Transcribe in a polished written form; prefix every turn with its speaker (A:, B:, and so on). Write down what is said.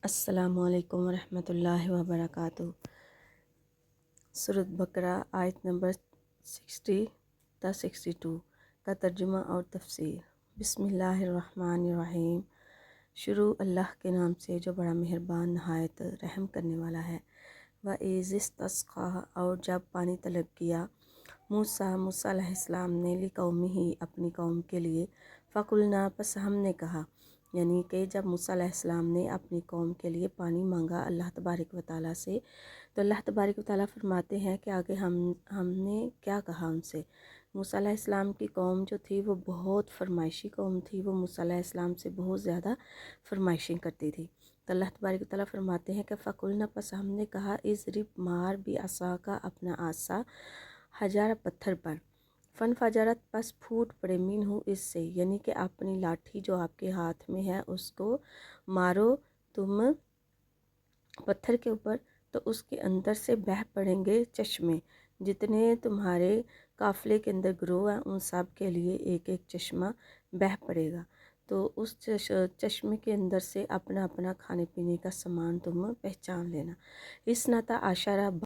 A: السلام علیکم ورحمۃ اللہ وبرکاتہ۔ سورۃ بقرہ آیت نمبر 60 تا 62 کا ترجمہ اور تفسیر۔ بسم اللہ الرحمن الرحیم۔ شروع اللہ کے نام سے جو بڑا مہربان نہایت رحم کرنے والا ہے۔ وَإِذِ اسْتَسْقَىٰ، اور جب پانی طلب کیا موسیٰ علیہ السلام نے لِقَوْمِهِ اپنی قوم کے لیے، فَقُلْنَا، پس ہم نے کہا، یعنی کہ جب موسیٰ علیہ السلام نے اپنی قوم کے لیے پانی مانگا اللہ تبارک و تعالیٰ سے، تو اللہ تبارک و تعالیٰ فرماتے ہیں کہ آگے ہم نے کیا کہا ان سے۔ موسیٰ علیہ السلام کی قوم جو تھی وہ بہت فرمائشی قوم تھی، وہ موسیٰ علیہ السلام سے بہت زیادہ فرمائشیں کرتی تھی۔ تو اللہ تبارک و تعالیٰ فرماتے ہیں کہ فَقُلْنَا، پس ہم نے کہا، اضرب، مار، بعصاک، اپنا عصا، حجر، پتھر پر، فانفجرت، پس پھوٹ پڑے، منہ، اس سے، یعنی کہ اپنی لاٹھی جو آپ کے ہاتھ میں ہے اس کو مارو تم پتھر کے اوپر، تو اس کے اندر سے بہہ پڑیں گے چشمے، جتنے تمہارے قافلے کے اندر گروہ ہیں ان سب کے لیے ایک ایک چشمہ بہہ پڑے گا۔ تو اس چشمے کے اندر سے اپنا اپنا کھانے پینے کا سامان تم پہچان لینا۔ اس نتا عشرہ